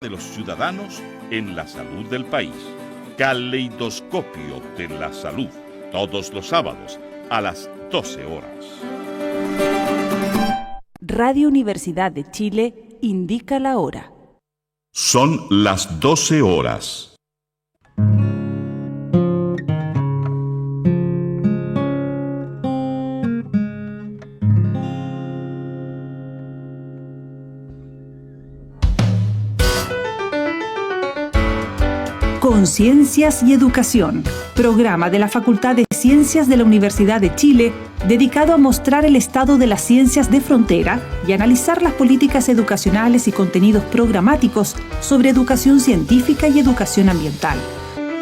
de los ciudadanos en la salud del país. Caleidoscopio de la salud, todos los sábados a las 12 horas. Radio Universidad de Chile indica la hora. Son las 12 horas. Conciencias y Educación, programa de la Facultad de Ciencias de la Universidad de Chile, dedicado a mostrar el estado de las ciencias de frontera y analizar las políticas educacionales y contenidos programáticos sobre educación científica y educación ambiental.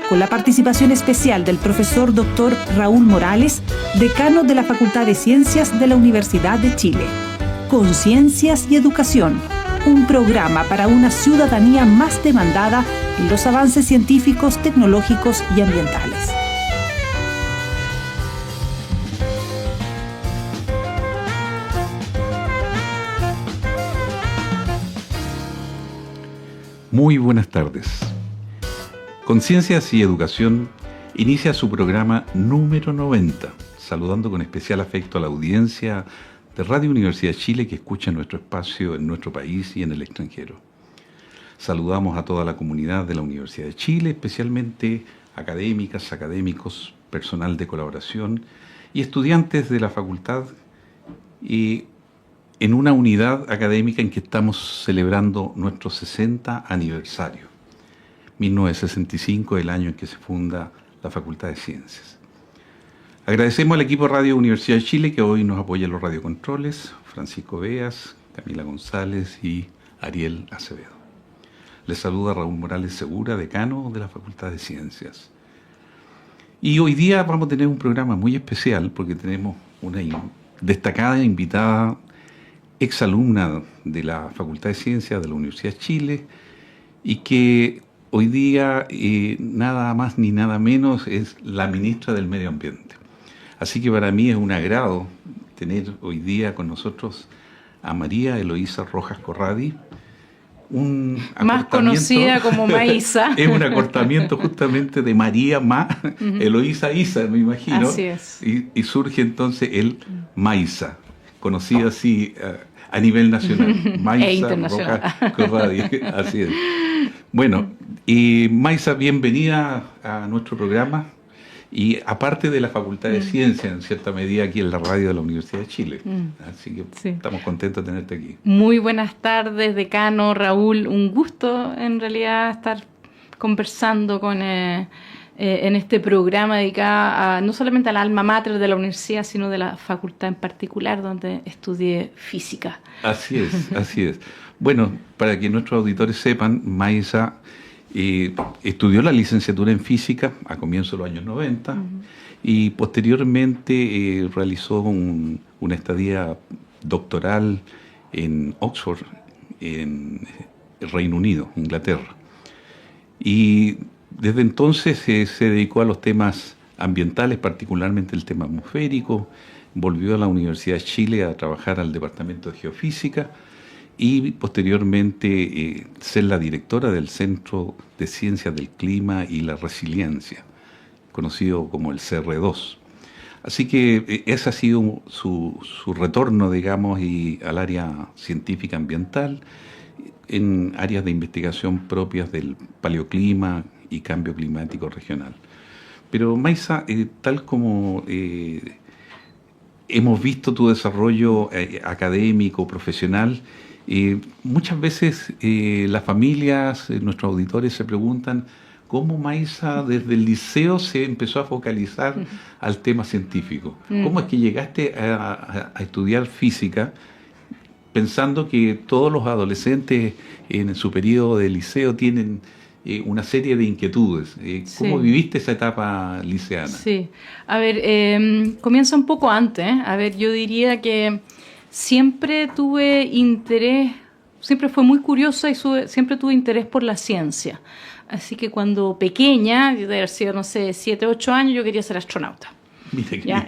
Con la participación especial del profesor Dr. Raúl Morales, decano de la Facultad de Ciencias de la Universidad de Chile. Conciencias y Educación, un programa para una ciudadanía más demandada en los avances científicos, tecnológicos y ambientales. Muy buenas tardes. Conciencias y Educación inicia su programa número 90, saludando con especial afecto a la audiencia de Radio Universidad de Chile que escucha nuestro espacio en nuestro país y en el extranjero. Saludamos a toda la comunidad de la Universidad de Chile, especialmente académicas, académicos, personal de colaboración y estudiantes de la facultad, y en una unidad académica en que estamos celebrando nuestro 60 aniversario. 1965, el año en que se funda la Facultad de Ciencias. Agradecemos al equipo Radio Universidad de Chile que hoy nos apoya en los radiocontroles, Francisco Beas, Camila González y Ariel Acevedo. Les saluda Raúl Morales Segura, decano de la Facultad de Ciencias. Y hoy día vamos a tener un programa muy especial porque tenemos una destacada invitada, exalumna de la Facultad de Ciencias de la Universidad de Chile, y que hoy día nada más ni nada menos es la ministra del Medio Ambiente. Así que para mí es un agrado tener hoy día con nosotros a María Eloísa Rojas Corradi, más conocida como Maísa. Es un acortamiento justamente de María Eloísa Isa, me imagino. Así es. Y surge entonces el Maísa, conocida así a nivel nacional. Maísa Rojas Corradi, así es. Bueno, y Maísa, bienvenida a nuestro programa. Y aparte de la Facultad de Ciencias, en cierta medida, aquí en la radio de la Universidad de Chile. Así que sí, estamos contentos de tenerte aquí. Muy buenas tardes, decano, Raúl. Un gusto, en realidad, estar conversando en este programa dedicado no solamente al alma mater de la universidad, sino de la facultad en particular, donde estudié física. Así es, así es. Bueno, para que nuestros auditores sepan, Maísa estudió la licenciatura en física a comienzos de los años 90 y posteriormente realizó una estadía doctoral en Oxford, en el Reino Unido, Inglaterra. Y desde entonces se dedicó a los temas ambientales, particularmente el tema atmosférico. Volvió a la Universidad de Chile a trabajar al Departamento de Geofísica y posteriormente ser la directora del Centro de Ciencias del Clima y la Resiliencia, conocido como el CR2. Así que ese ha sido su retorno, digamos, al área científica ambiental, en áreas de investigación propias del paleoclima y cambio climático regional. Pero Maísa, tal como hemos visto tu desarrollo académico, profesional, muchas veces las familias, nuestros auditores se preguntan cómo Maísa desde el liceo se empezó a focalizar al tema científico. ¿Cómo es que llegaste a estudiar física pensando que todos los adolescentes en su periodo de liceo tienen una serie de inquietudes? ¿Cómo viviste esa etapa liceana? Sí, a ver, comienza un poco antes. A ver, yo diría que siempre tuve interés, siempre fue muy curiosa y siempre tuve interés por la ciencia. Así que cuando pequeña, yo debe haber sido, no sé, 7, 8 años, yo quería ser astronauta. Mira que ¿Ya?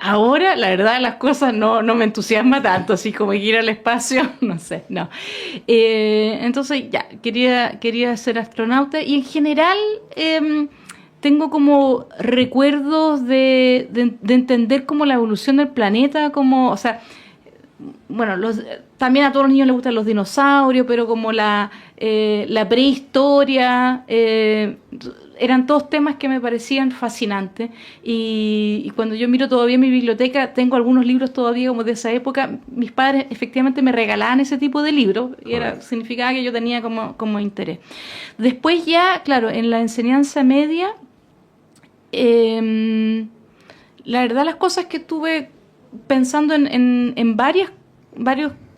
Ahora, la verdad, las cosas no me entusiasma tanto, así como ir al espacio, no sé, no. Entonces, ya, quería ser astronauta y en general tengo como recuerdos de entender como la evolución del planeta, como, o sea, bueno, también a todos los niños les gustan los dinosaurios, pero como la prehistoria, eran todos temas que me parecían fascinantes. Y cuando yo miro todavía mi biblioteca, tengo algunos libros todavía como de esa época. Mis padres efectivamente me regalaban ese tipo de libros y significaba que yo tenía como interés. Después ya, claro, en la enseñanza media, la verdad las cosas que tuve pensando en varios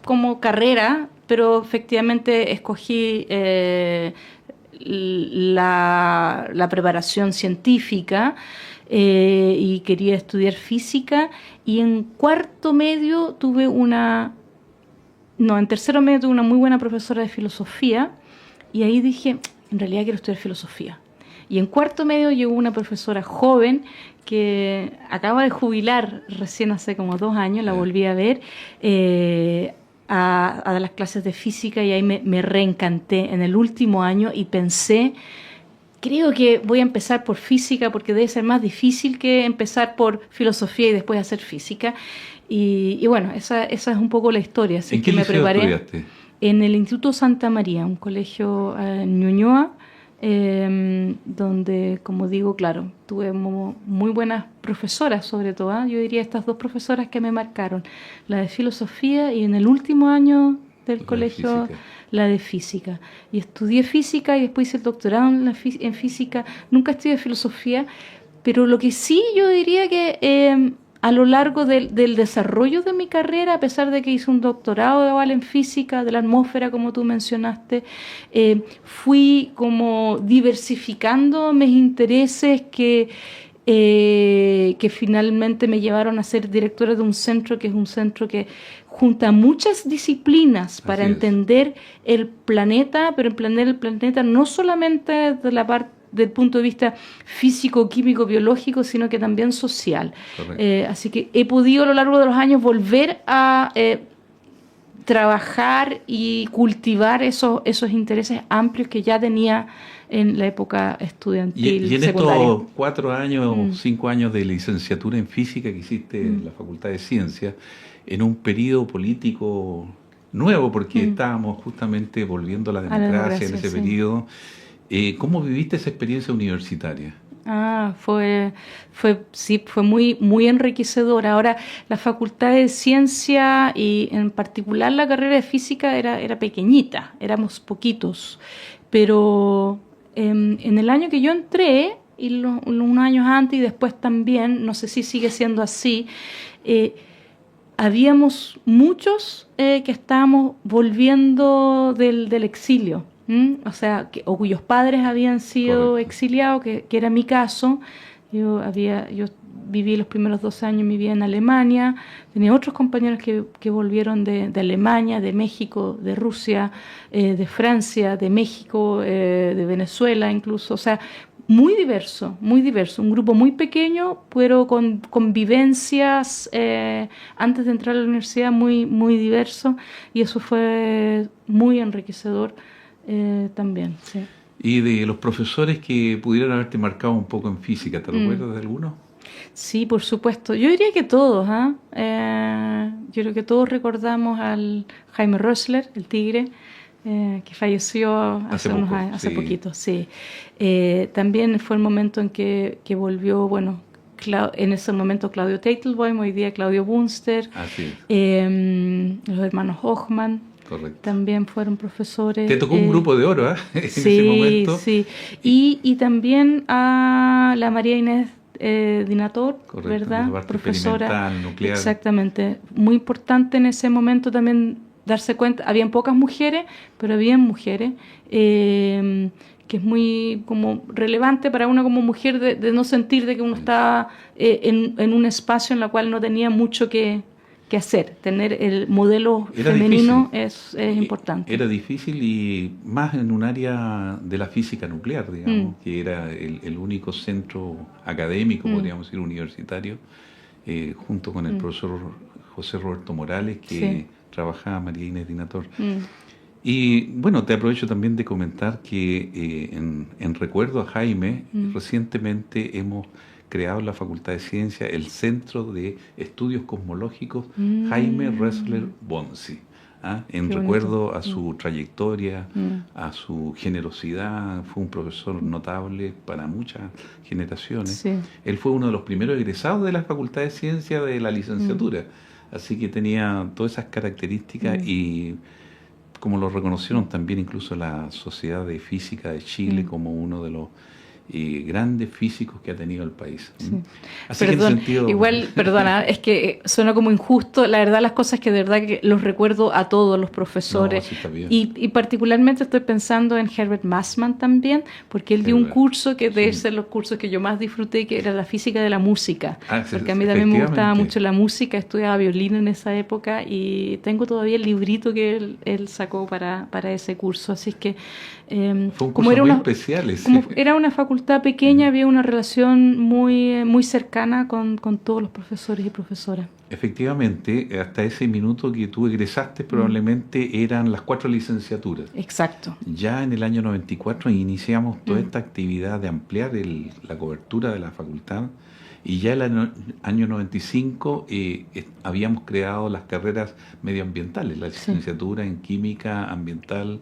como carreras, pero efectivamente escogí la preparación científica y quería estudiar física, y en tercero medio tuve una muy buena profesora de filosofía, y ahí dije, en realidad quiero estudiar filosofía. Y en cuarto medio llegó una profesora joven que acaba de jubilar recién hace como 2 años, la volví a ver, a dar las clases de física, y ahí me reencanté en el último año y pensé, creo que voy a empezar por física porque debe ser más difícil que empezar por filosofía y después hacer física. Y bueno, esa es un poco la historia. Así ¿En qué que me liceo preparé estudiaste? en el Instituto Santa María, un colegio en Ñuñoa, donde, como digo, claro, tuve muy buenas profesoras, sobre todo, yo diría estas 2 profesoras que me marcaron, la de filosofía, y en el último año del colegio la de física. Y estudié física y después hice el doctorado en física. Nunca estudié filosofía, pero lo que sí yo diría que a lo largo del desarrollo de mi carrera, a pesar de que hice un doctorado igual en física de la atmósfera, como tú mencionaste, fui como diversificando mis intereses que finalmente me llevaron a ser directora de un centro que es un centro que junta muchas disciplinas para entender el planeta, pero entender el planeta no solamente de la parte del punto de vista físico, químico, biológico, sino que también social. Así que he podido a lo largo de los años volver a trabajar y cultivar esos intereses amplios que ya tenía en la época estudiantil y en secundaria. estos 4 años, 5 años de licenciatura en física que hiciste en la Facultad de Ciencias, en un periodo político nuevo, porque estábamos justamente volviendo a la democracia en ese periodo. ¿Cómo viviste esa experiencia universitaria? Fue muy enriquecedora. Ahora, la Facultad de Ciencia y en particular la carrera de Física era pequeñita, éramos poquitos, pero en el año que yo entré, y unos años antes y después también, no sé si sigue siendo así, habíamos muchos que estábamos volviendo del exilio. O sea, o cuyos padres habían sido exiliados, que era mi caso. Yo viví los primeros 12 años de mi vida en Alemania, tenía otros compañeros que volvieron de Alemania, de México, de Rusia, de Francia, de México, de Venezuela incluso, o sea, muy diverso, un grupo muy pequeño, pero con convivencias antes de entrar a la universidad muy diverso, y eso fue muy enriquecedor. También, sí. Y de los profesores que pudieron haberte marcado un poco en física, ¿te recuerdas de alguno? Sí, por supuesto. Yo diría que todos, yo creo que todos recordamos al Jaime Rösler, el tigre, que falleció hace unos años, hace poquito, sí. También fue el momento en que volvió, bueno, en ese momento Claudio Teitelbaum, hoy día Claudio Bunster, los hermanos Hochmann. Correcto. También fueron profesores. Te tocó un grupo de oro, en sí, ese momento. Sí, y también a la María Inés Dinator, correcto, ¿verdad? Profesora nuclear. Exactamente. Muy importante en ese momento también darse cuenta, habían pocas mujeres, pero habían mujeres, que es muy como relevante para una como mujer de no sentir de que uno estaba en un espacio en el cual no tenía mucho que qué hacer. Tener el modelo Era femenino difícil. es importante. Era difícil y más en un área de la física nuclear, digamos, que era el único centro académico, podríamos decir, universitario, junto con el profesor José Roberto Morales, que trabajaba María Inés Dinator. Y bueno, te aprovecho también de comentar que en recuerdo a Jaime, recientemente hemos creado en la Facultad de Ciencias el Centro de Estudios Cosmológicos Jaime Ressler Bonsi. En recuerdo a su trayectoria, a su generosidad. Fue un profesor notable para muchas generaciones. Sí. Él fue uno de los primeros egresados de la Facultad de Ciencias de la licenciatura, así que tenía todas esas características y como lo reconocieron también incluso la Sociedad de Física de Chile como uno de los grandes físicos que ha tenido el país. Sí. Así Perdón, que en sentido... igual, perdona, es que suena como injusto. La verdad, las cosas que de verdad que los recuerdo a todos los profesores. No, sí está bien. Y particularmente estoy pensando en Herbert Massman también, porque él dio un curso que debe ser los cursos que yo más disfruté, que era la física de la música. Porque a mí también me gustaba mucho la música, estudiaba violín en esa época y tengo todavía el librito que él sacó para ese curso. Así es que... fue un curso muy especial ese. Como era una facultad pequeña, había una relación muy cercana con todos los profesores y profesoras. Efectivamente, hasta ese minuto que tú egresaste probablemente eran las 4 licenciaturas. Exacto. Ya en el año 94 iniciamos toda esta actividad de ampliar la cobertura de la facultad y ya el año 95 habíamos creado las carreras medioambientales, la licenciatura en química ambiental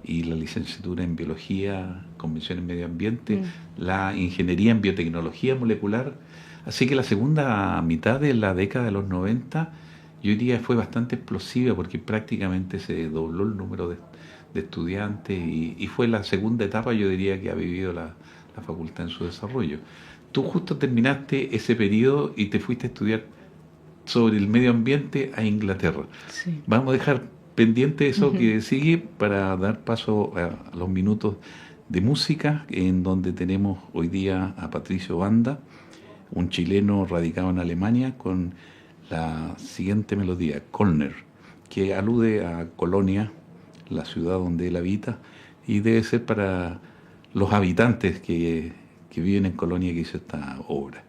y la licenciatura en biología, convención en medio ambiente, la ingeniería en biotecnología molecular. Así que la segunda mitad de la década de los 90, yo diría fue bastante explosiva porque prácticamente se dobló el número de estudiantes y fue la segunda etapa, yo diría, que ha vivido la facultad en su desarrollo. Tú justo terminaste ese periodo y te fuiste a estudiar sobre el medio ambiente a Inglaterra. Sí. Vamos a dejar pendiente eso que sigue para dar paso a los minutos de música, en donde tenemos hoy día a Patricio Banda, un chileno radicado en Alemania, con la siguiente melodía, Kölner, que alude a Colonia, la ciudad donde él habita, y debe ser para los habitantes que viven en Colonia que hizo esta obra.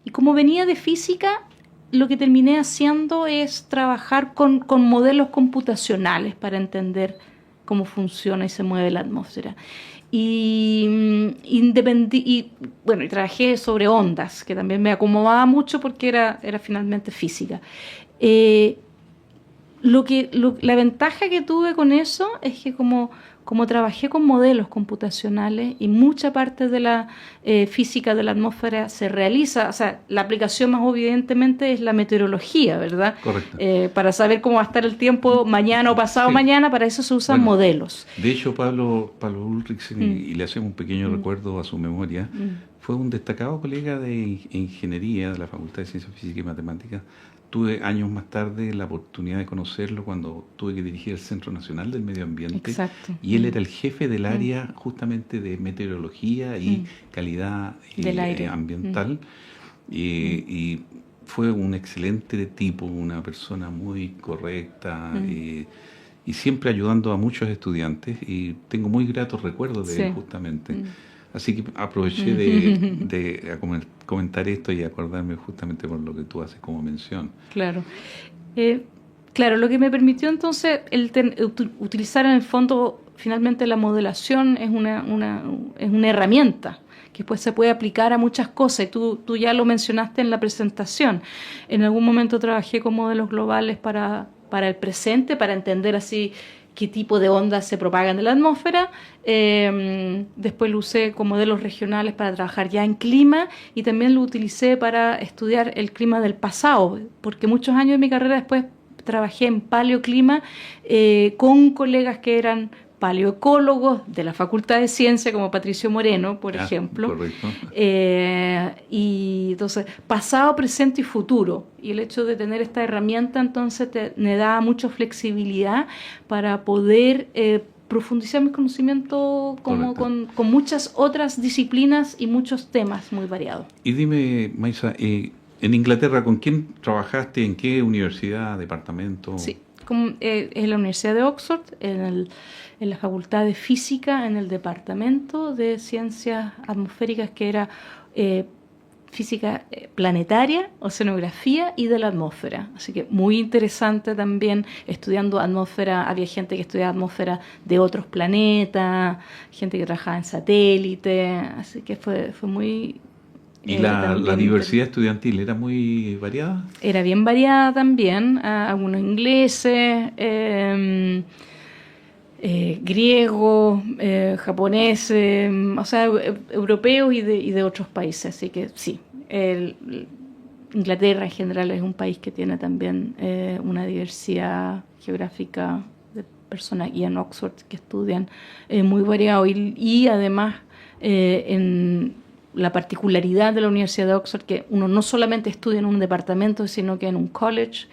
Y como venía de física, lo que terminé haciendo es trabajar con modelos computacionales para entender cómo funciona y se mueve la atmósfera. Y trabajé sobre ondas, que también me acomodaba mucho porque era finalmente física. La ventaja que tuve con eso es que como trabajé con modelos computacionales y mucha parte de la física de la atmósfera se realiza, o sea, la aplicación más evidentemente es la meteorología, ¿verdad? Correcto. Para saber cómo va a estar el tiempo mañana o pasado mañana, para eso se usan modelos. De hecho, Pablo Ulrichsen, y le hacemos un pequeño recuerdo a su memoria, fue un destacado colega de ingeniería de la Facultad de Ciencias Físicas y Matemáticas. Tuve años más tarde la oportunidad de conocerlo cuando tuve que dirigir el Centro Nacional del Medio Ambiente. Exacto. Y él era el jefe del área justamente de meteorología y calidad del aire ambiental. Y fue un excelente tipo, una persona muy correcta y siempre ayudando a muchos estudiantes. Y tengo muy gratos recuerdos de él justamente. Así que aproveché de comentar esto y acordarme justamente por lo que tú haces como mención. Claro. Claro, lo que me permitió entonces utilizar en el fondo, finalmente la modelación es una herramienta que después se puede aplicar a muchas cosas. Tú ya lo mencionaste en la presentación. En algún momento trabajé con modelos globales para el presente, para entender así qué tipo de ondas se propagan en la atmósfera. Después lo usé con modelos regionales para trabajar ya en clima y también lo utilicé para estudiar el clima del pasado, porque muchos años de mi carrera después trabajé en paleoclima con colegas que eran paleoecólogos de la Facultad de Ciencia, como Patricio Moreno, por ejemplo. Correcto. Y entonces, pasado, presente y futuro. Y el hecho de tener esta herramienta, entonces, me da mucha flexibilidad para poder profundizar mis conocimientos con muchas otras disciplinas y muchos temas muy variados. Y dime, Maisa, en Inglaterra, ¿con quién trabajaste? ¿En qué universidad, departamento? Sí, en la Universidad de Oxford, en la Facultad de Física, en el Departamento de Ciencias Atmosféricas, que era física planetaria, oceanografía y de la atmósfera. Así que muy interesante también estudiando atmósfera. Había gente que estudiaba atmósfera de otros planetas, gente que trabajaba en satélite, así que fue muy... ¿Y la diversidad estudiantil era muy variada? Era bien variada también, algunos ingleses, griegos, japoneses, o sea, europeos y de otros países. Así que sí, Inglaterra en general es un país que tiene también una diversidad geográfica de personas, y en Oxford que estudian muy variado. Y además en la particularidad de la Universidad de Oxford, que uno no solamente estudia en un departamento, sino que en un college,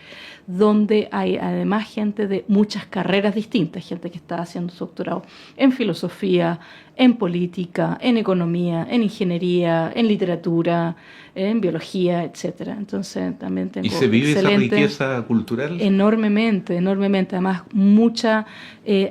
donde hay además gente de muchas carreras distintas, gente que está haciendo su doctorado en filosofía, en política, en economía, en ingeniería, en literatura, en biología, etcétera. Entonces también tengo... ¿Y se vive esa riqueza cultural? Enormemente, enormemente. Además, muchas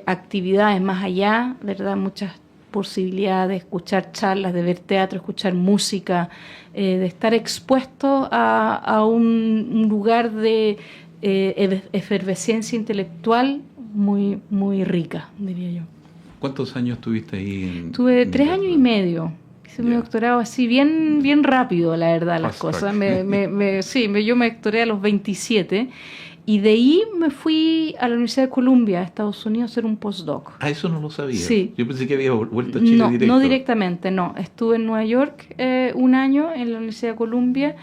actividades más allá, ¿verdad? Muchas posibilidad de escuchar charlas, de ver teatro, escuchar música, de estar expuesto a un lugar de efervescencia intelectual muy, muy rica, diría yo. ¿Cuántos años estuviste ahí? Tuve 3 años y medio. Hice mi doctorado así bien rápido, la verdad, las cosas. Yo me doctoré a los 27. Y de ahí me fui a la Universidad de Columbia, Estados Unidos, a hacer un postdoc. Ah, eso no lo sabía. Sí. Yo pensé que había vuelto a Chile directo. No directamente, no. Estuve en Nueva York un año en la Universidad de Columbia,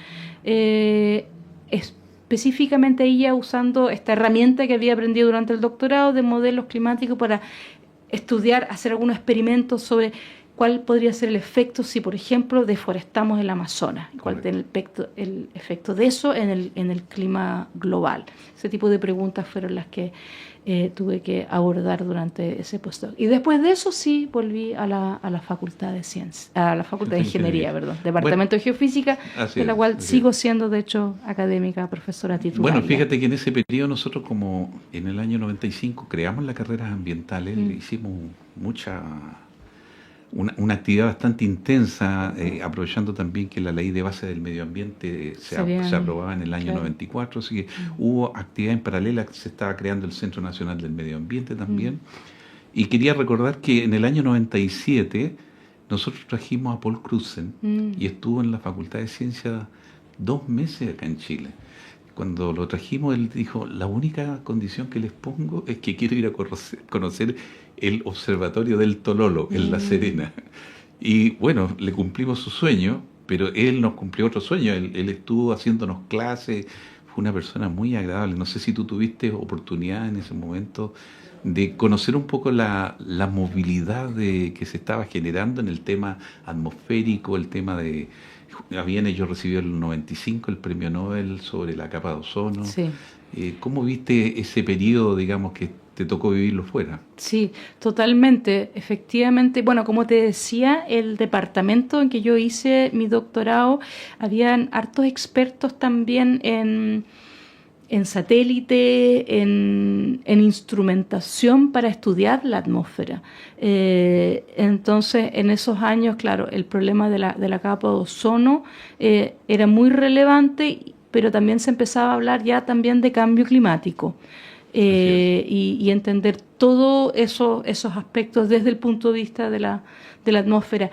específicamente ahí ya usando esta herramienta que había aprendido durante el doctorado de modelos climáticos para estudiar, hacer algunos experimentos sobre cuál podría ser el efecto si, por ejemplo, deforestamos el Amazonas, cuál tiene el efecto de eso en el clima global. Ese tipo de preguntas fueron las que tuve que abordar durante ese postdoc. Y después de eso sí volví a la Facultad de Ciencias, a la Facultad de Ingeniería, Departamento de Geofísica, de la cual sigo siendo, de hecho, académica, profesora titular. Bueno, fíjate que en ese periodo nosotros, como en el año 95, creamos las carreras ambientales, hicimos mucha una actividad bastante intensa, aprovechando también que la ley de base del medio ambiente se aprobaba en el año 94, así que hubo actividad en paralela, se estaba creando el Centro Nacional del Medio Ambiente también. Y quería recordar que en el año 97 nosotros trajimos a Paul Crutzen y estuvo en la Facultad de Ciencias 2 meses acá en Chile. Cuando lo trajimos, él dijo, la única condición que les pongo es que quiero ir a conocer el observatorio del Tololo, en La Serena. Y bueno, le cumplimos su sueño, pero él nos cumplió otro sueño. Él estuvo haciéndonos clases, fue una persona muy agradable. No sé si tú tuviste oportunidad en ese momento de conocer un poco la movilidad que se estaba generando en el tema atmosférico, el tema de... Habían ellos recibido en el 95 el premio Nobel sobre la capa de ozono. Sí. ¿Cómo viste ese periodo, digamos, que te tocó vivirlo fuera? Sí, totalmente, efectivamente. Bueno, como te decía, el departamento en que yo hice mi doctorado, habían hartos expertos también en satélite, en instrumentación para estudiar la atmósfera. Entonces, en esos años, claro, el problema de la capa de ozono era muy relevante, pero también se empezaba a hablar ya también de cambio climático y entender todos esos aspectos desde el punto de vista de la atmósfera.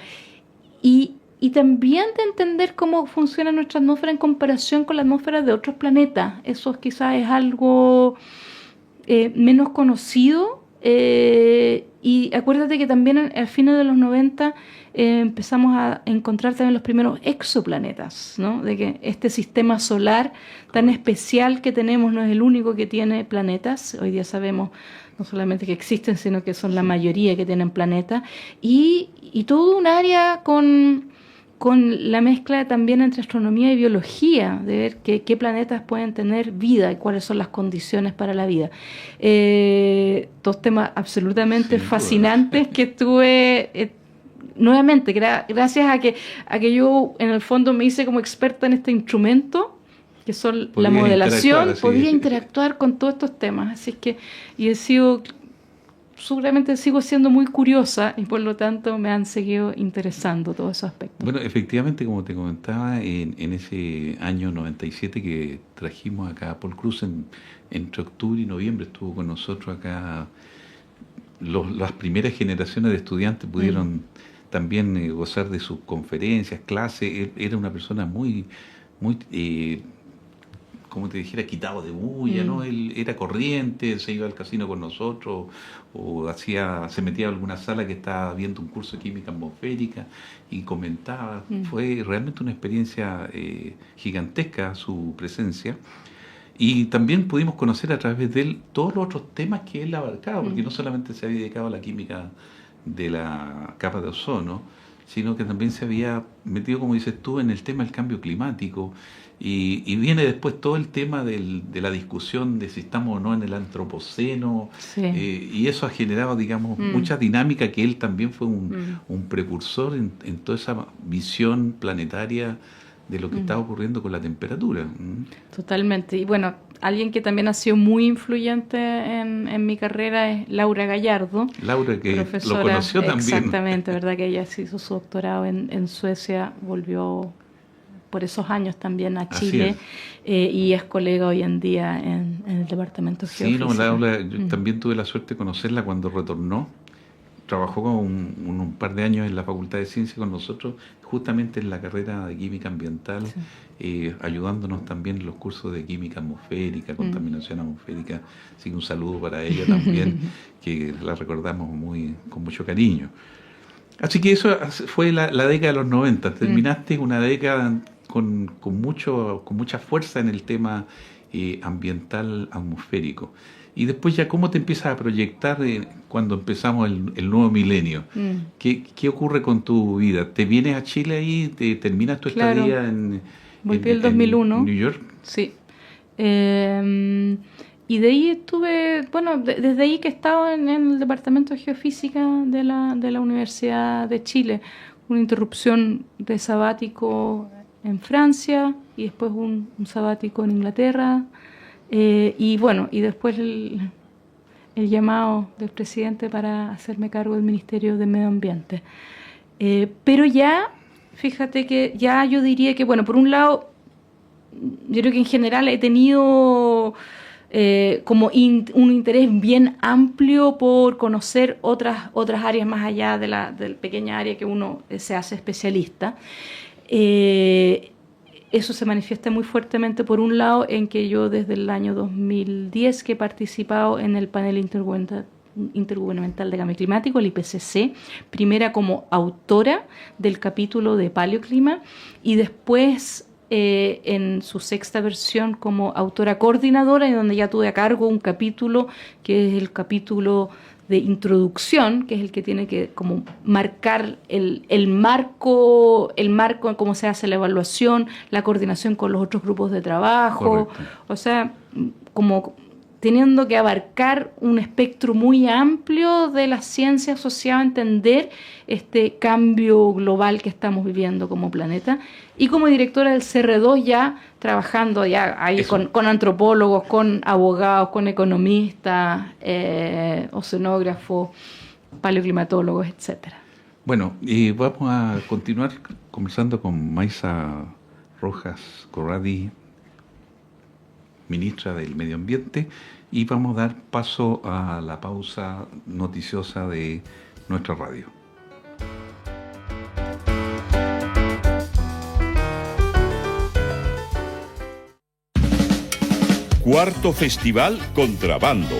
Y también de entender cómo funciona nuestra atmósfera en comparación con la atmósfera de otros planetas. Eso quizás es algo menos conocido. Y acuérdate que también al fines de los 90 empezamos a encontrar también los primeros exoplanetas, ¿no? De que este sistema solar tan especial que tenemos no es el único que tiene planetas. Hoy día sabemos no solamente que existen, sino que son la mayoría que tienen planetas. Y todo un área con la mezcla también entre astronomía y biología, de ver qué planetas pueden tener vida y cuáles son las condiciones para la vida. Dos temas absolutamente fascinantes que tuve nuevamente, gracias a que yo en el fondo me hice como experta en este instrumento, que son la modelación, podía interactuar con todos estos temas. Así es que seguramente sigo siendo muy curiosa y por lo tanto me han seguido interesando todos esos aspectos. Bueno, efectivamente, como te comentaba, en ese año 97 que trajimos acá a Paul Crutzen, entre octubre y noviembre estuvo con nosotros acá. Las primeras generaciones de estudiantes pudieron también gozar de sus conferencias, clases. Él era una persona muy como te dijera, quitado de bulla, ¿no? Él era corriente, se iba al casino con nosotros, o se metía a alguna sala que estaba viendo un curso de química atmosférica y comentaba. Fue realmente una experiencia gigantesca su presencia. Y también pudimos conocer a través de él todos los otros temas que él abarcaba, porque no solamente se había dedicado a la química de la capa de ozono, sino que también se había metido, como dices tú, en el tema del cambio climático. Y viene después todo el tema de la discusión de si estamos o no en el antropoceno, y eso ha generado, digamos, mucha dinámica, que él también fue un precursor en toda esa visión planetaria de lo que está ocurriendo con la temperatura. Totalmente. Y bueno, alguien que también ha sido muy influyente en mi carrera es Laura Gallardo. Laura, que profesora, lo conoció también. Exactamente, verdad que ella hizo su doctorado en Suecia, volvió por esos años también a Chile, y es colega hoy en día en el Departamento de Geofísica. Sí, Laura, yo también tuve la suerte de conocerla cuando retornó. Trabajó un par de años en la Facultad de Ciencias con nosotros, justamente en la carrera de Química Ambiental, ayudándonos también en los cursos de Química Atmosférica, Contaminación Atmosférica. Así que un saludo para ella también, que la recordamos con mucho cariño. Así que eso fue la década de los 90. Terminaste una década con mucha fuerza en el tema ambiental atmosférico. Y después ya, ¿cómo te empiezas a proyectar cuando empezamos el nuevo milenio? ¿Qué ocurre con tu vida? ¿Te vienes a Chile ahí? ¿Te terminas tu estadía en el 2001. En New York? Sí. Y de ahí estuve, desde ahí que he estado en el Departamento de Geofísica de la Universidad de Chile. Una interrupción de sabático en Francia y después un sabático en Inglaterra. Y después el llamado del presidente para hacerme cargo del Ministerio de Medio Ambiente. Pero ya, fíjate que ya yo diría que, bueno, por un lado, yo creo que en general he tenido como un interés bien amplio por conocer otras áreas más allá de la pequeña área que uno se hace especialista. Eso se manifiesta muy fuertemente, por un lado, en que yo desde el año 2010 que he participado en el panel intergubernamental de cambio climático, el IPCC, primera como autora del capítulo de paleoclima y después en su sexta versión como autora coordinadora, en donde ya tuve a cargo un capítulo que es el capítulo de introducción, que es el que tiene que como marcar el marco en cómo se hace la evaluación, la coordinación con los otros grupos de trabajo. Correcto. O sea, como teniendo que abarcar un espectro muy amplio de la ciencia asociada a entender este cambio global que estamos viviendo como planeta. Y como directora del CR2 ya trabajando ya ahí con antropólogos, con abogados, con economistas, oceanógrafos, paleoclimatólogos, etcétera. Bueno, y vamos a continuar conversando con Maysa Rojas Corradi, ministra del Medio Ambiente, y vamos a dar paso a la pausa noticiosa de nuestra radio. Cuarto Festival Contrabando,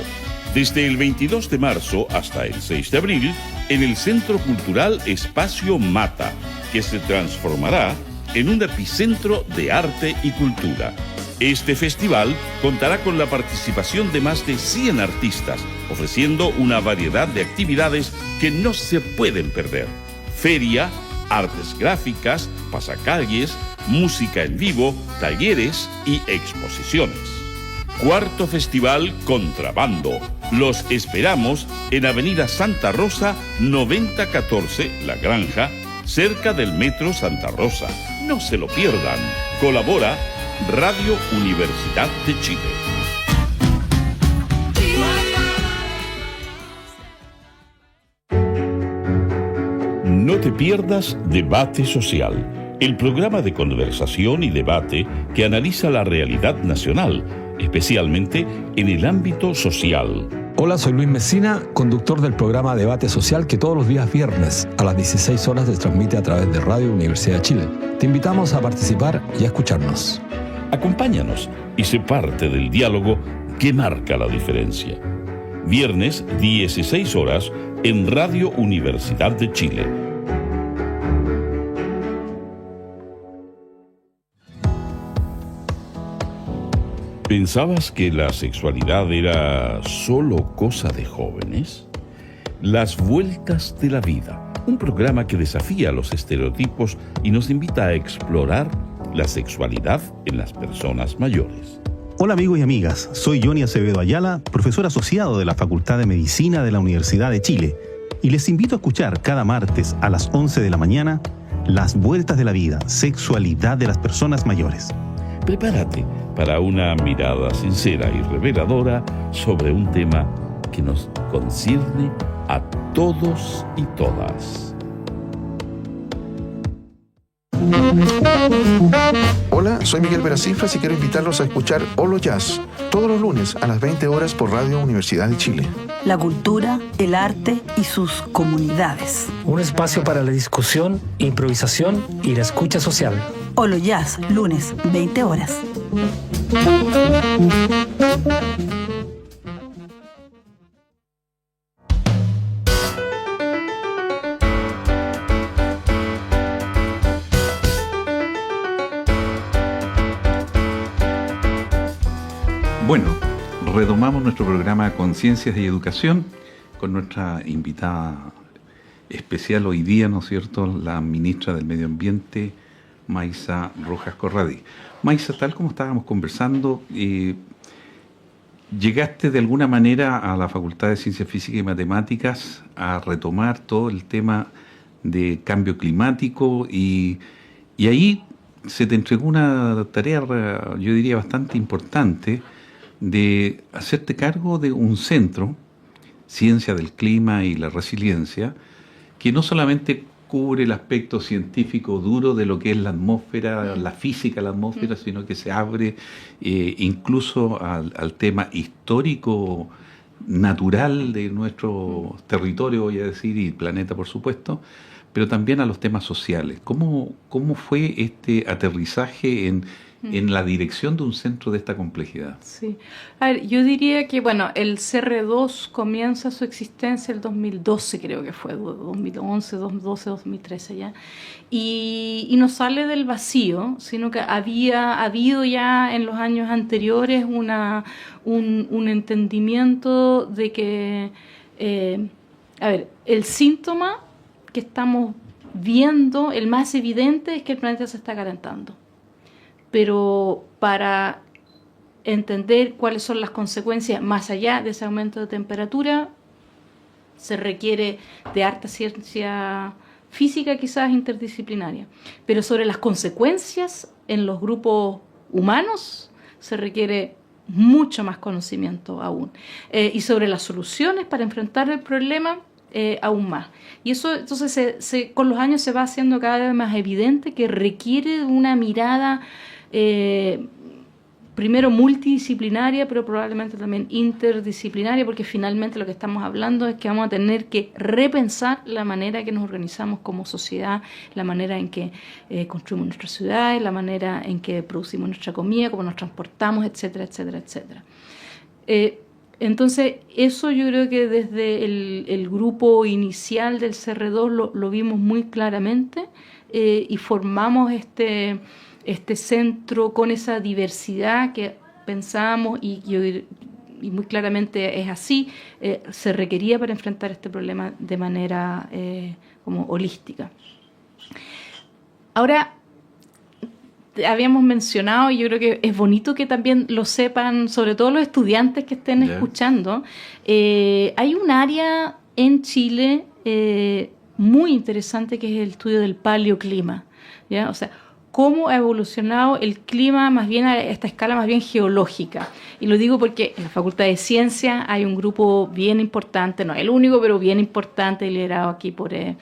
desde el 22 de marzo hasta el 6 de abril, en el Centro Cultural Espacio Mata, que se transformará en un epicentro de arte y cultura. Este festival contará con la participación de más de 100 artistas, ofreciendo una variedad de actividades que no se pueden perder. Feria, artes gráficas, pasacalles, música en vivo, talleres y exposiciones. Cuarto Festival Contrabando. Los esperamos en Avenida Santa Rosa, 9014 La Granja, cerca del Metro Santa Rosa. No se lo pierdan. Colabora Radio Universidad de Chile. No te pierdas Debate Social, el programa de conversación y debate que analiza la realidad nacional, especialmente en el ámbito social. Hola, soy Luis Mesina, conductor del programa Debate Social que todos los días viernes a las 16 horas se transmite a través de Radio Universidad de Chile. Te invitamos a participar y a escucharnos. Acompáñanos y sé parte del diálogo que marca la diferencia. Viernes, 16 horas, en Radio Universidad de Chile. ¿Pensabas que la sexualidad era solo cosa de jóvenes? Las Vueltas de la Vida, un programa que desafía los estereotipos y nos invita a explorar la sexualidad en las personas mayores. Hola amigos y amigas, soy Johnny Acevedo Ayala, profesor asociado de la Facultad de Medicina de la Universidad de Chile, y les invito a escuchar cada martes a las 11 de la mañana Las Vueltas de la Vida, sexualidad de las personas mayores. Prepárate para una mirada sincera y reveladora sobre un tema que nos concierne a todos y todas. Hola, soy Miguel Veracifras y quiero invitarlos a escuchar Holo Jazz todos los lunes a las 20 horas por Radio Universidad de Chile. La cultura, el arte y sus comunidades. Un espacio para la discusión, improvisación y la escucha social. Holo Jazz, lunes, 20 horas. Bueno, retomamos nuestro programa Conciencias y Educación con nuestra invitada especial hoy día, ¿no es cierto?, la ministra del Medio Ambiente, Maysa Rojas Corradi. Maysa, tal como estábamos conversando, llegaste de alguna manera a la Facultad de Ciencias Físicas y Matemáticas a retomar todo el tema de cambio climático y ahí se te entregó una tarea, yo diría, bastante importante, de hacerte cargo de un centro, Ciencia del Clima y la Resiliencia, que no solamente cubre el aspecto científico duro de lo que es la atmósfera, la física de la atmósfera, sino que se abre incluso al tema histórico, natural de nuestro territorio, voy a decir, y planeta, por supuesto, pero también a los temas sociales. ¿Cómo fue este aterrizaje en la dirección de un centro de esta complejidad? Sí. A ver, yo diría que, bueno, el CR2 comienza su existencia el 2012, creo que fue, 2011, 2012, 2013 ya, y no sale del vacío, sino que había habido ya en los años anteriores un entendimiento de que, el síntoma que estamos viendo, el más evidente, es que el planeta se está calentando. Pero para entender cuáles son las consecuencias más allá de ese aumento de temperatura, se requiere de harta ciencia física, quizás interdisciplinaria. Pero sobre las consecuencias en los grupos humanos se requiere mucho más conocimiento aún. Y sobre las soluciones para enfrentar el problema, aún más. Y eso entonces con los años se va haciendo cada vez más evidente que requiere una mirada primero multidisciplinaria, pero probablemente también interdisciplinaria, porque finalmente lo que estamos hablando es que vamos a tener que repensar la manera en que nos organizamos como sociedad, la manera en que construimos nuestras ciudades, la manera en que producimos nuestra comida, cómo nos transportamos, etcétera, etcétera, etcétera. Entonces, eso yo creo que desde el grupo inicial del CR2 lo vimos muy claramente, y formamos este centro con esa diversidad que pensábamos, y muy claramente es así, se requería para enfrentar este problema de manera como holística. Ahora, habíamos mencionado, y yo creo que es bonito que también lo sepan, sobre todo los estudiantes que estén escuchando, hay un área en Chile muy interesante que es el estudio del paleoclima, ¿ya? O sea, cómo ha evolucionado el clima más bien a esta escala más bien geológica. Y lo digo porque en la Facultad de Ciencias hay un grupo bien importante, no el único, pero bien importante, liderado aquí por el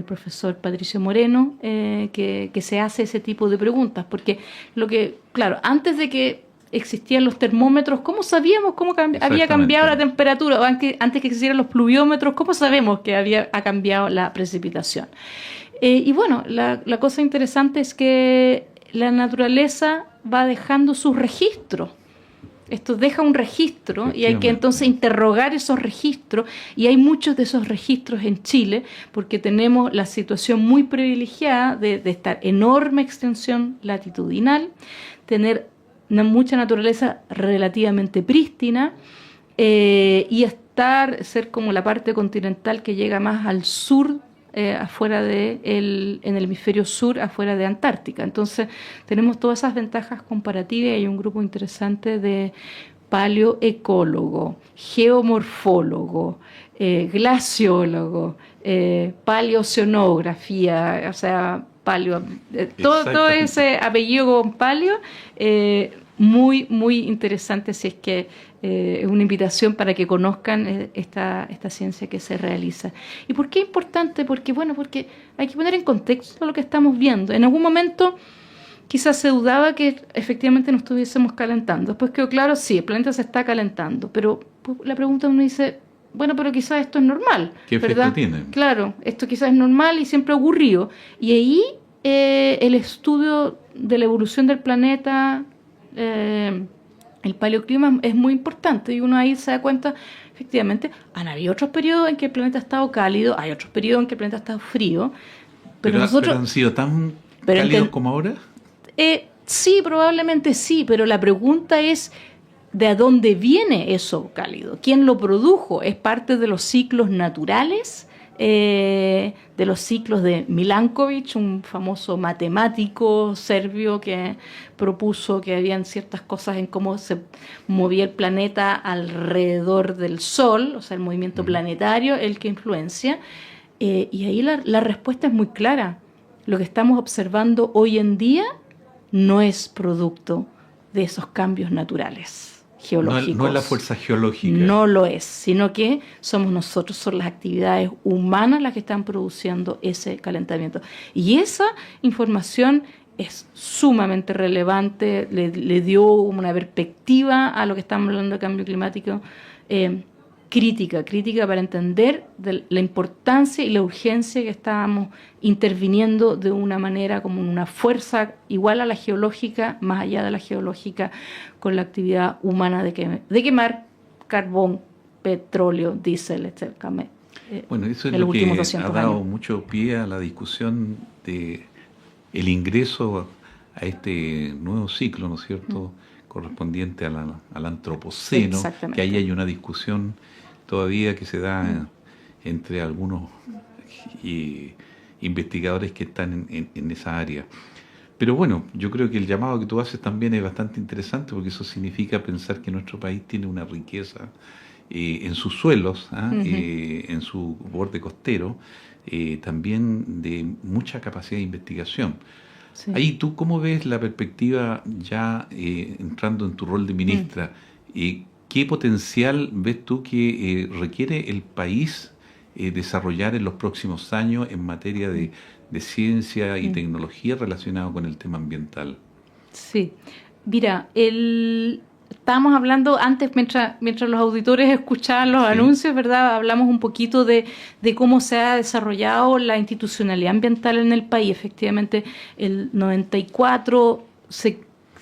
profesor Patricio Moreno, que se hace ese tipo de preguntas. Porque claro, antes de que existían los termómetros, ¿cómo sabíamos cómo había cambiado la temperatura? O antes que existieran los pluviómetros, ¿cómo sabemos que ha cambiado la precipitación? Y bueno, la cosa interesante es que la naturaleza va dejando sus registros. Esto deja un registro y hay que entonces interrogar esos registros, y hay muchos de esos registros en Chile porque tenemos la situación muy privilegiada de esta enorme extensión latitudinal, tener mucha naturaleza relativamente prístina, y ser como la parte continental que llega más al sur, en el hemisferio sur, afuera de Antártica. Entonces tenemos todas esas ventajas comparativas, y hay un grupo interesante de paleoecólogo, geomorfólogo, glaciólogo, paleoceanografía, o sea, todo ese apellido con paleo, muy, muy interesante, si es que es una invitación para que conozcan esta ciencia que se realiza. ¿Y por qué es importante? Porque hay que poner en contexto lo que estamos viendo. En algún momento quizás se dudaba que efectivamente nos estuviésemos calentando. Después quedó claro, sí, el planeta se está calentando, pero la pregunta uno dice, bueno, pero quizás esto es normal. ¿Qué efecto tiene? Claro, esto quizás es normal y siempre ha ocurrido. Y ahí el estudio de la evolución del planeta, el paleoclima, es muy importante, y uno ahí se da cuenta, efectivamente, han habido otros periodos en que el planeta ha estado cálido, hay otros periodos en que el planeta ha estado frío, pero nosotros... ¿Han sido tan cálidos como ahora? Sí, probablemente sí, pero la pregunta es, ¿de dónde viene eso cálido? ¿Quién lo produjo? ¿Es parte de los ciclos naturales? De los ciclos de Milankovitch, un famoso matemático serbio que propuso que habían ciertas cosas en cómo se movía el planeta alrededor del Sol, o sea, el movimiento planetario, el que influencia. Y ahí la respuesta es muy clara. Lo que estamos observando hoy en día no es producto de esos cambios naturales geológicos. No es la fuerza geológica. No lo es, sino que somos nosotros, son las actividades humanas las que están produciendo ese calentamiento. Y esa información es sumamente relevante, le dio una perspectiva a lo que estamos hablando de cambio climático, crítica para entender la importancia y la urgencia que estábamos interviniendo de una manera como una fuerza igual a la geológica, más allá de la geológica, con la actividad humana de quemar carbón, petróleo, diésel, etc. Bueno, eso es lo que ha dado mucho pie a la discusión de el ingreso a este nuevo ciclo, ¿no es cierto?, correspondiente al antropoceno, que ahí hay una discusión todavía que se da entre algunos investigadores que están en esa área. Pero bueno, yo creo que el llamado que tú haces también es bastante interesante, porque eso significa pensar que nuestro país tiene una riqueza en sus suelos, en su borde costero, también de mucha capacidad de investigación. Sí. Ahí, ¿tú cómo ves la perspectiva ya entrando en tu rol de ministra? ¿Qué potencial ves tú que requiere el país desarrollar en los próximos años en materia de ciencia y tecnología relacionado con el tema ambiental? Sí, mira, estábamos hablando antes, mientras los auditores escuchaban los anuncios, ¿verdad? Hablamos un poquito de cómo se ha desarrollado la institucionalidad ambiental en el país. Efectivamente, el 94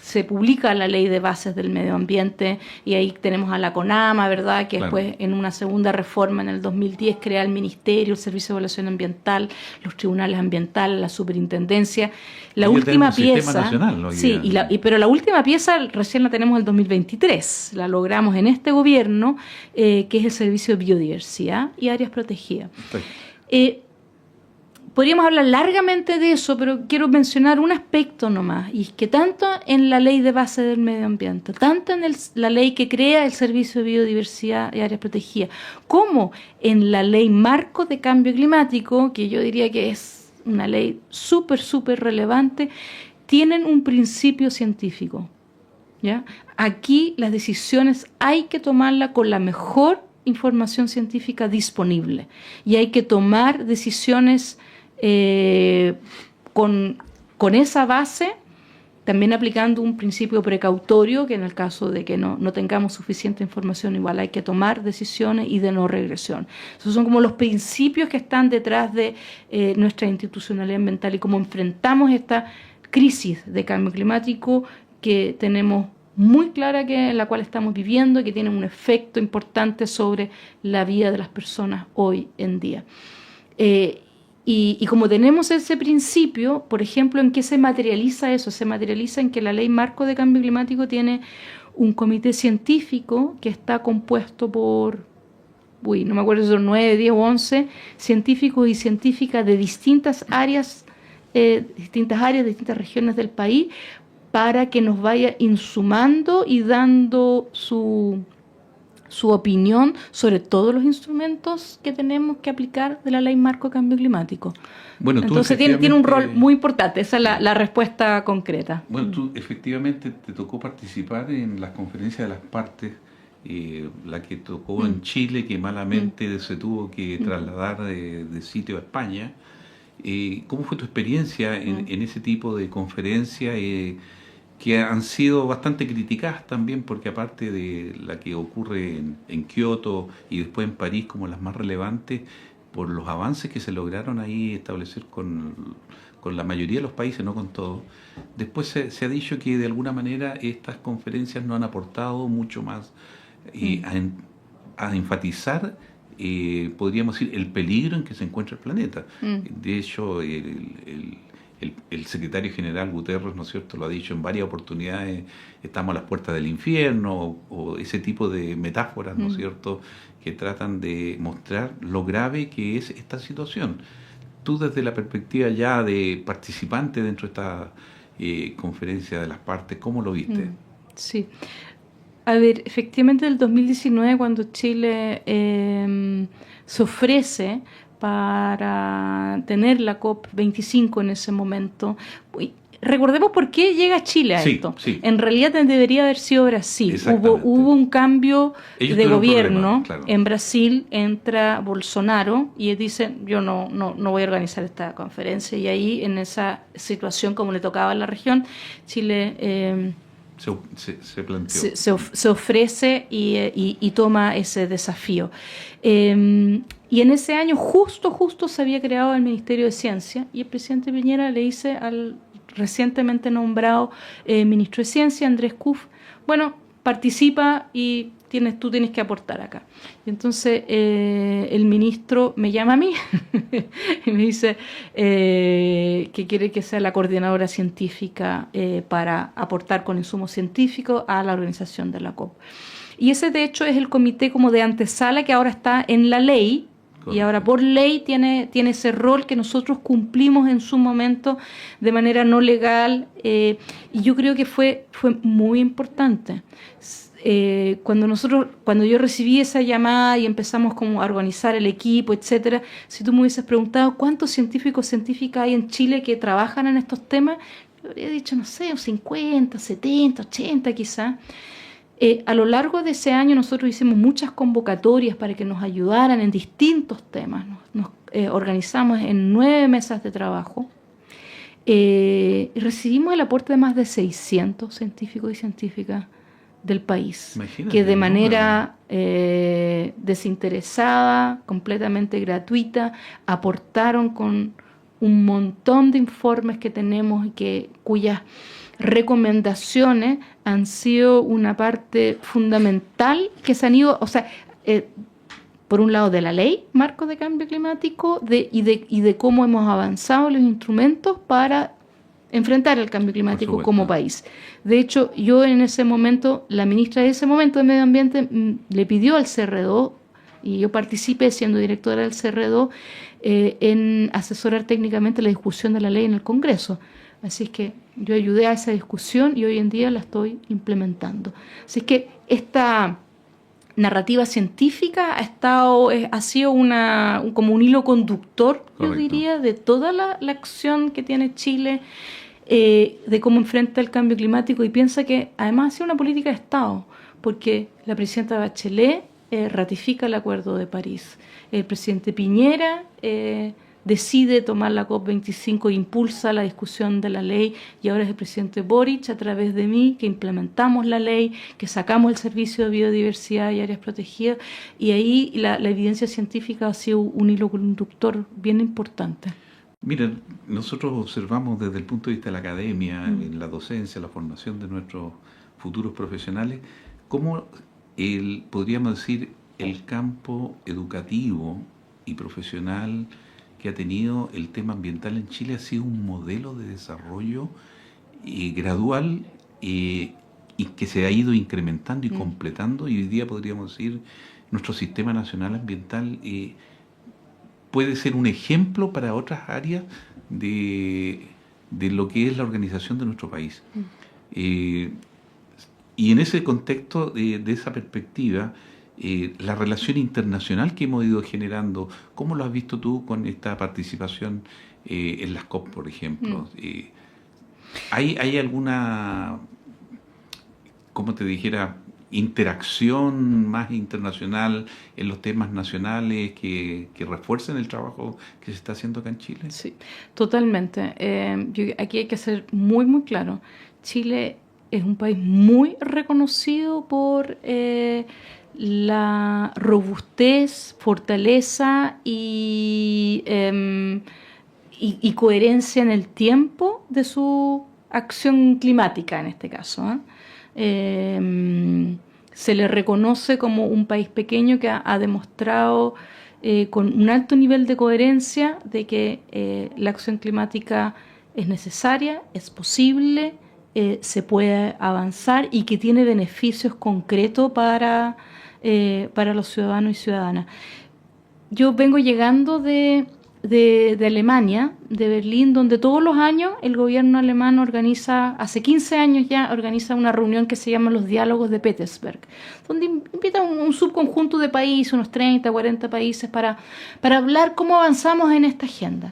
se publica la Ley de Bases del Medio Ambiente y ahí tenemos a la CONAMA, ¿verdad? Que después, en una segunda reforma en el 2010, crea el Ministerio, el Servicio de Evaluación Ambiental, los tribunales ambientales, la superintendencia. La última pieza... Nacional, ¿no? Sí, pero la última pieza recién la tenemos en el 2023. La logramos en este gobierno, que es el Servicio de Biodiversidad y Áreas Protegidas. Podríamos hablar largamente de eso, pero quiero mencionar un aspecto nomás, y es que tanto en la Ley de Base del Medio Ambiente, tanto en la ley que crea el Servicio de Biodiversidad y Áreas Protegidas, como en la Ley Marco de Cambio Climático, que yo diría que es una ley súper relevante, tienen un principio científico, ¿ya? Aquí las decisiones hay que tomarlas con la mejor información científica disponible, y hay que tomar decisiones con esa base, también aplicando un principio precautorio, que en el caso de que no tengamos suficiente información, igual hay que tomar decisiones y de no regresión. Esos son como los principios que están detrás de nuestra institucionalidad ambiental y cómo enfrentamos esta crisis de cambio climático que tenemos muy clara, en la cual estamos viviendo y que tiene un efecto importante sobre la vida de las personas hoy en día. Y como tenemos ese principio, por ejemplo, ¿en qué se materializa eso? Se materializa en que la Ley Marco de Cambio Climático tiene un comité científico que está compuesto por, no me acuerdo si son 9, 10 o 11 científicos y científicas de distintas áreas, distintas regiones del país, para que nos vaya insumando y dando su opinión sobre todos los instrumentos que tenemos que aplicar de la Ley Marco de Cambio Climático. Bueno, entonces tiene un rol muy importante, esa es la respuesta concreta. Bueno, tú efectivamente te tocó participar en las conferencias de las partes, la que tocó en Chile, que malamente se tuvo que trasladar de sitio a España. ¿Cómo fue tu experiencia en ese tipo de conferencias? Que han sido bastante criticadas también, porque aparte de la que ocurre en Kioto y después en París como las más relevantes, por los avances que se lograron ahí establecer con la mayoría de los países, no con todos, después se ha dicho que de alguna manera estas conferencias no han aportado mucho más a enfatizar, podríamos decir, el peligro en que se encuentra el planeta. De hecho, el secretario general Guterres, ¿no es cierto?, lo ha dicho en varias oportunidades, estamos a las puertas del infierno, o ese tipo de metáforas, ¿no es cierto?, que tratan de mostrar lo grave que es esta situación. Tú, desde la perspectiva ya de participante dentro de esta conferencia de las partes, ¿cómo lo viste? Sí. A ver, efectivamente, en el 2019, cuando Chile se ofrece para tener la COP25 en ese momento, recordemos por qué llega Chile a esto. Sí. En realidad debería haber sido Brasil. Hubo un cambio de gobierno. Claro. En Brasil entra Bolsonaro y dice, yo no voy a organizar esta conferencia. Y ahí, en esa situación, como le tocaba a la región, Chile se planteó. Se ofrece y toma ese desafío. Y en ese año justo se había creado el Ministerio de Ciencia y el presidente Piñera le dice al recientemente nombrado ministro de Ciencia, Andrés Kuff, bueno, participa y tú tienes que aportar acá. Y entonces el ministro me llama a mí y me dice que quiere que sea la coordinadora científica para aportar con insumos científicos a la organización de la COP. Y ese, de hecho, es el comité como de antesala que ahora está en la ley. Correcto. Y ahora por ley tiene ese rol que nosotros cumplimos en su momento de manera no legal, y yo creo que fue muy importante. Cuando yo recibí esa llamada y empezamos como a organizar el equipo, etcétera, si tú me hubieses preguntado cuántos científicos, científicas hay en Chile que trabajan en estos temas, yo habría dicho, no sé, 50, 70, 80 quizás. A lo largo de ese año nosotros hicimos muchas convocatorias para que nos ayudaran en distintos temas. Nos organizamos en 9 mesas de trabajo y recibimos el aporte de más de 600 científicos y científicas del país. Imagínate, que de manera desinteresada, completamente gratuita, aportaron con un montón de informes que tenemos y cuyas recomendaciones han sido una parte fundamental que se han ido, por un lado de la ley marco de cambio climático y de cómo hemos avanzado los instrumentos para enfrentar el cambio climático como país. De hecho, yo en ese momento, la ministra de ese momento de Medio Ambiente le pidió al CR2, y yo participé siendo directora del CR2, en asesorar técnicamente la discusión de la ley en el Congreso. Así es que yo ayudé a esa discusión y hoy en día la estoy implementando. Así es que esta narrativa científica ha sido como un hilo conductor, correcto, yo diría, de toda la acción que tiene Chile, de cómo enfrenta el cambio climático, y piensa que además ha sido una política de Estado, porque la presidenta Bachelet ratifica el Acuerdo de París. El presidente Piñera decide tomar la COP25 e impulsa la discusión de la ley, y ahora es el presidente Boric, a través de mí, que implementamos la ley, que sacamos el servicio de biodiversidad y áreas protegidas, y ahí la evidencia científica ha sido un hilo conductor bien importante. Mira, nosotros observamos desde el punto de vista de la academia, en la docencia, la formación de nuestros futuros profesionales, cómo podríamos decir, el campo educativo y profesional que ha tenido el tema ambiental en Chile ha sido un modelo de desarrollo gradual y que se ha ido incrementando y completando, y hoy día podríamos decir nuestro sistema nacional ambiental puede ser un ejemplo para otras áreas de lo que es la organización de nuestro país. Y en ese contexto, de esa perspectiva, la relación internacional que hemos ido generando, ¿cómo lo has visto tú con esta participación en las COP, por ejemplo? ¿Hay alguna, como te dijera, interacción más internacional en los temas nacionales que refuercen el trabajo que se está haciendo acá en Chile? Sí, totalmente. Aquí hay que ser muy, muy claro. Chile es un país muy reconocido por la robustez, fortaleza y coherencia en el tiempo de su acción climática, en este caso. Se le reconoce como un país pequeño que ha demostrado con un alto nivel de coherencia de que la acción climática es necesaria, es posible, se puede avanzar y que tiene beneficios concretos para los ciudadanos y ciudadanas. Yo vengo llegando de Alemania, de Berlín, donde todos los años el gobierno alemán hace 15 años ya, organiza una reunión que se llama los Diálogos de Petersberg, donde invita a un subconjunto de países, unos 30, 40 países, para hablar cómo avanzamos en esta agenda.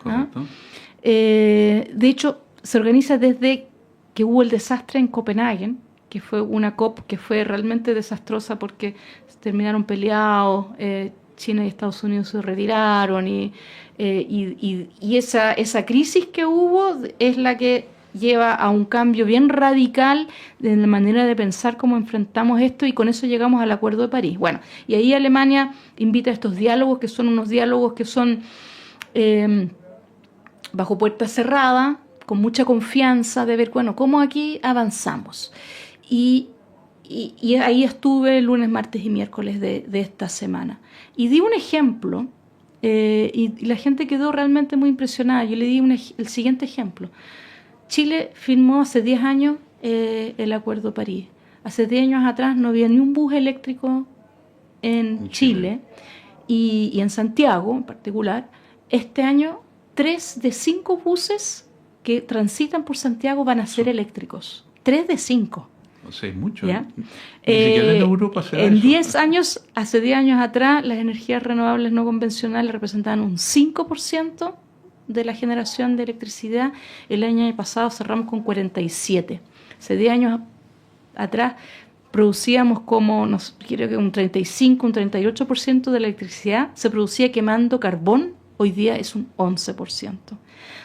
De hecho, se organiza desde que hubo el desastre en Copenhague, que fue una COP que fue realmente desastrosa porque terminaron peleados, China y Estados Unidos se retiraron y esa crisis que hubo es la que lleva a un cambio bien radical en la manera de pensar cómo enfrentamos esto, y con eso llegamos al Acuerdo de París. Bueno, y ahí Alemania invita a estos diálogos, que son unos diálogos que son bajo puerta cerrada, con mucha confianza, de ver, bueno, cómo aquí avanzamos. Y ahí estuve lunes, martes y miércoles de esta semana. Y di un ejemplo, y la gente quedó realmente muy impresionada. Yo le di el siguiente ejemplo. Chile firmó hace 10 años el Acuerdo de París. Hace 10 años atrás no había ni un bus eléctrico en Chile y en Santiago en particular. Este año 3 de 5 buses que transitan por Santiago van a ser eléctricos. 3 de 5. O sea, es mucho. ¿Ya? Ni siquiera en Europa se da en eso. 10 años, hace 10 años atrás, las energías renovables no convencionales representaban un 5% de la generación de electricidad. El año pasado cerramos con 47. Hace 10 años atrás producíamos creo que un 35, un 38% de la electricidad se producía quemando carbón. Hoy día es un 11%. O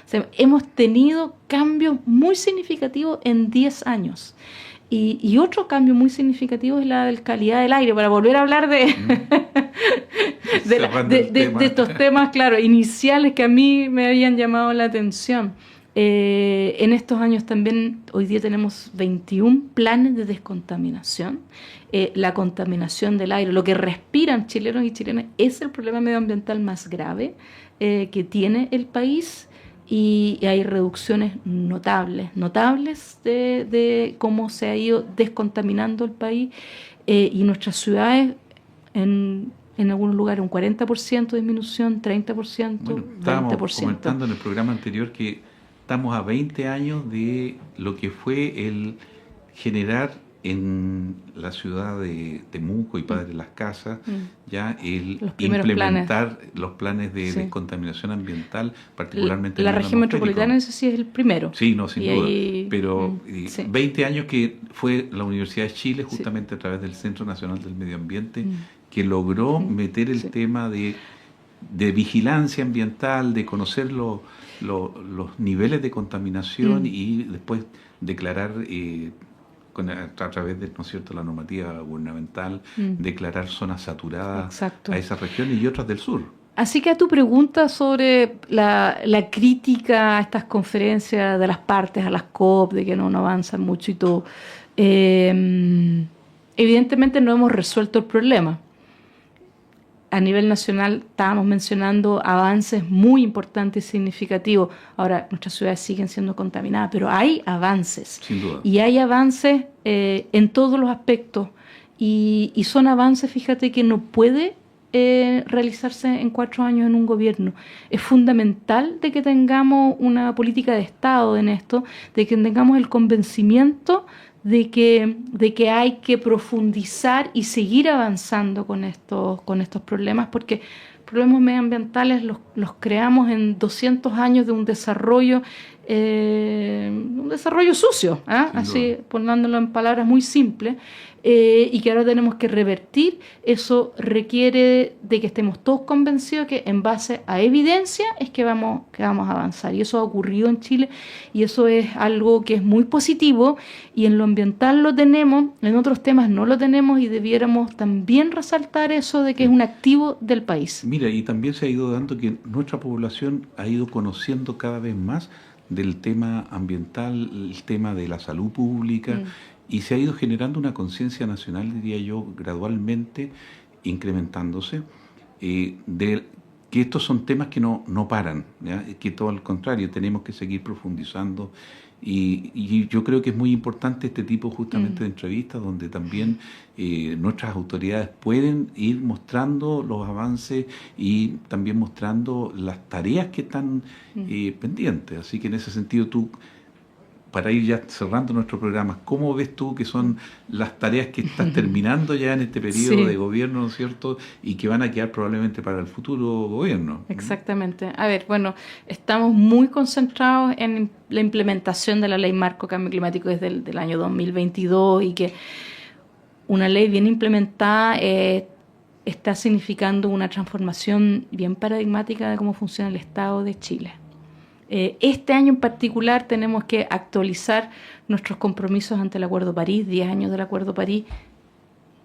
sea, hemos tenido cambios muy significativos en 10 años. Y otro cambio muy significativo es la calidad del aire, para volver a hablar de estos temas, claro, iniciales que a mí me habían llamado la atención. En estos años también, hoy día tenemos 21 planes de descontaminación. La contaminación del aire, lo que respiran chilenos y chilenas, es el problema medioambiental más grave que tiene el país. Y hay reducciones notables de cómo se ha ido descontaminando el país, y nuestras ciudades en algunos lugares un 40% de disminución, 30%, bueno, estábamos 20%. comentando en el programa anterior que estamos a 20 años de lo que fue el generar en la ciudad de Temuco y Padre Las Casas, ya el implementar los planes de descontaminación ambiental, particularmente la región metropolitana, ese sí es el primero. Sí, no, sin duda. Pero 20 años que fue la Universidad de Chile, justamente a través del Centro Nacional del Medio Ambiente, que logró meter el tema de vigilancia ambiental, de conocer los niveles de contaminación y después declarar a través de, ¿no es cierto?, la normativa gubernamental, declarar zonas saturadas a esas regiones y otras del sur. Así que a tu pregunta sobre la crítica a estas conferencias de las partes, a las COP, de que no avanzan mucho y todo, evidentemente no hemos resuelto el problema. A nivel nacional estábamos mencionando avances muy importantes y significativos. Ahora, nuestras ciudades siguen siendo contaminadas, pero hay avances. Sin duda. Y hay avances en todos los aspectos. Y son avances, fíjate, que no puede realizarse en 4 años en un gobierno. Es fundamental de que tengamos una política de Estado en esto, de que tengamos el convencimiento de que hay que profundizar y seguir avanzando con estos problemas, porque problemas medioambientales los creamos en 200 años de un desarrollo sucio, así poniéndolo en palabras muy simples, y que ahora tenemos que revertir. Eso requiere de que estemos todos convencidos que en base a evidencia es que vamos a avanzar, y eso ha ocurrido en Chile, y eso es algo que es muy positivo, y en lo ambiental lo tenemos, en otros temas no lo tenemos, y debiéramos también resaltar eso de que es un activo del país. Mira, y también se ha ido dando que nuestra población ha ido conociendo cada vez más del tema ambiental, el tema de la salud pública, y se ha ido generando una conciencia nacional, diría yo, gradualmente incrementándose, de que estos son temas que no paran, ¿ya? Que todo al contrario, tenemos que seguir profundizando, y yo creo que es muy importante este tipo justamente de entrevistas donde también nuestras autoridades pueden ir mostrando los avances y también mostrando las tareas que están pendientes. Así que en ese sentido tú para ir ya cerrando nuestro programa, ¿cómo ves tú que son las tareas que estás terminando ya en este periodo de gobierno, ¿no es cierto? Y que van a quedar probablemente para el futuro gobierno. Exactamente. A ver, bueno, estamos muy concentrados en la implementación de la Ley Marco Cambio Climático desde el año 2022 y que una ley bien implementada está significando una transformación bien paradigmática de cómo funciona el Estado de Chile. Este año en particular tenemos que actualizar nuestros compromisos ante el Acuerdo de París, 10 años del Acuerdo de París,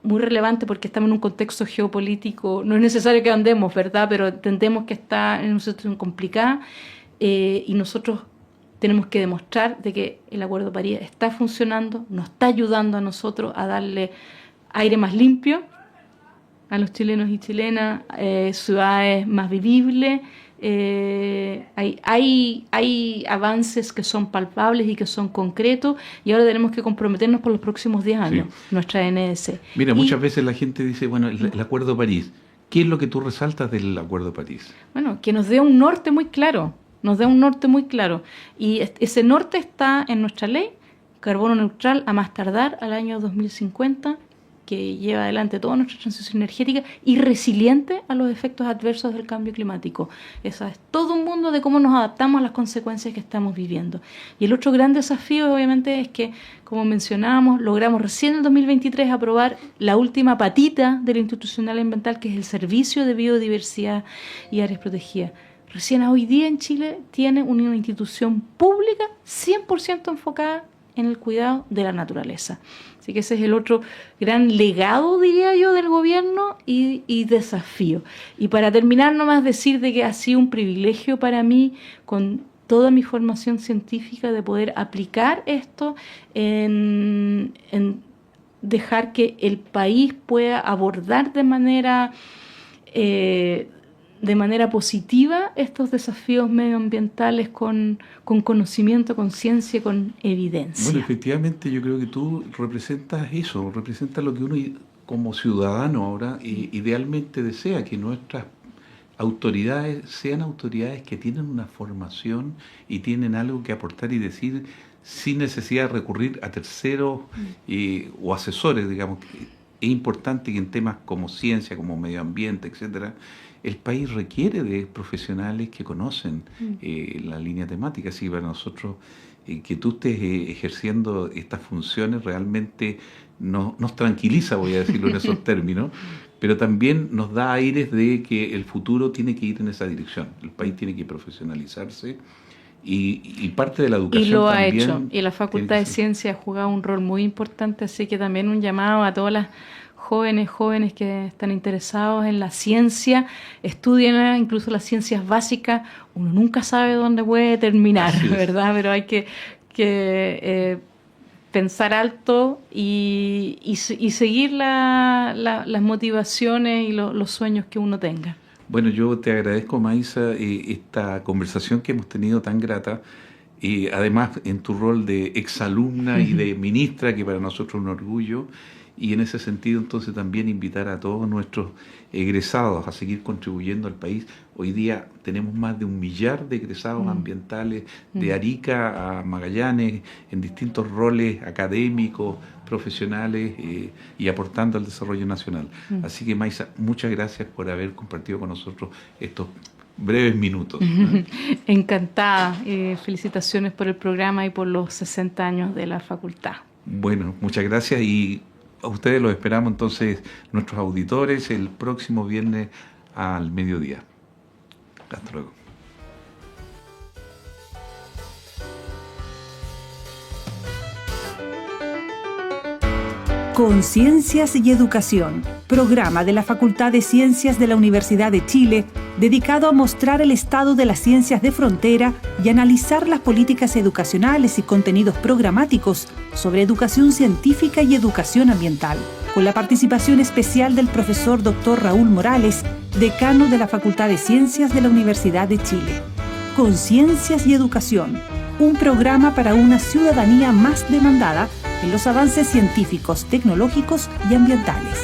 muy relevante porque estamos en un contexto geopolítico, no es necesario que andemos, ¿verdad? Pero entendemos que está en una situación complicada y nosotros tenemos que demostrar de que el Acuerdo de París está funcionando, nos está ayudando a nosotros a darle aire más limpio a los chilenos y chilenas, ciudades más vivibles. Hay avances que son palpables y que son concretos y ahora tenemos que comprometernos por los próximos 10 años, nuestra NDC. Mira, muchas veces la gente dice, bueno, el Acuerdo de París, ¿qué es lo que tú resaltas del Acuerdo de París? Bueno, que nos dé un norte muy claro, y ese norte está en nuestra ley, carbono neutral a más tardar al año 2050, que lleva adelante toda nuestra transición energética y resiliente a los efectos adversos del cambio climático. Eso es todo un mundo de cómo nos adaptamos a las consecuencias que estamos viviendo. Y el otro gran desafío, obviamente, es que, como mencionábamos, logramos recién en el 2023 aprobar la última patita de la institucional ambiental, que es el Servicio de Biodiversidad y Áreas Protegidas. Recién hoy día en Chile tiene una institución pública 100% enfocada en el cuidado de la naturaleza. Así que ese es el otro gran legado, diría yo, del gobierno y desafío. Y para terminar, nomás decir de que ha sido un privilegio para mí, con toda mi formación científica, de poder aplicar esto en dejar que el país pueda abordar de manera positiva estos desafíos medioambientales con conocimiento, con ciencia, con evidencia. Bueno, efectivamente yo creo que tú representas eso, representas lo que uno como ciudadano ahora idealmente desea, que nuestras autoridades sean autoridades que tienen una formación y tienen algo que aportar y decir sin necesidad de recurrir a terceros o asesores, digamos. Es importante que en temas como ciencia, como medio ambiente, etcétera, el país requiere de profesionales que conocen la línea temática. Así que para nosotros, que tú estés ejerciendo estas funciones realmente nos tranquiliza, voy a decirlo en esos términos, pero también nos da aires de que el futuro tiene que ir en esa dirección. El país tiene que profesionalizarse y parte de la educación y lo también ha hecho. Y la Facultad de Ciencias ha jugado un rol muy importante, así que también un llamado a todas las jóvenes que están interesados en la ciencia, estudien incluso las ciencias básicas. Uno nunca sabe dónde puede terminar, ¿verdad? Pero hay que pensar alto y seguir las motivaciones y los sueños que uno tenga. Bueno, yo te agradezco, Maísa, esta conversación que hemos tenido tan grata, y además en tu rol de exalumna y de ministra, que para nosotros es un orgullo. Y en ese sentido, entonces, también invitar a todos nuestros egresados a seguir contribuyendo al país. Hoy día tenemos más de 1 millar de egresados ambientales, de Arica a Magallanes, en distintos roles académicos, profesionales y aportando al desarrollo nacional. Así que, Maísa, muchas gracias por haber compartido con nosotros estos breves minutos. Encantada. Felicitaciones por el programa y por los 60 años de la facultad. Bueno, muchas gracias y a ustedes los esperamos entonces, nuestros auditores, el próximo viernes al mediodía. Hasta luego. Conciencias y Educación, programa de la Facultad de Ciencias de la Universidad de Chile, dedicado a mostrar el estado de las ciencias de frontera y analizar las políticas educacionales y contenidos programáticos sobre educación científica y educación ambiental, con la participación especial del profesor Dr. Raúl Morales, decano de la Facultad de Ciencias de la Universidad de Chile. Conciencias y Educación, un programa para una ciudadanía más demandada en los avances científicos, tecnológicos y ambientales.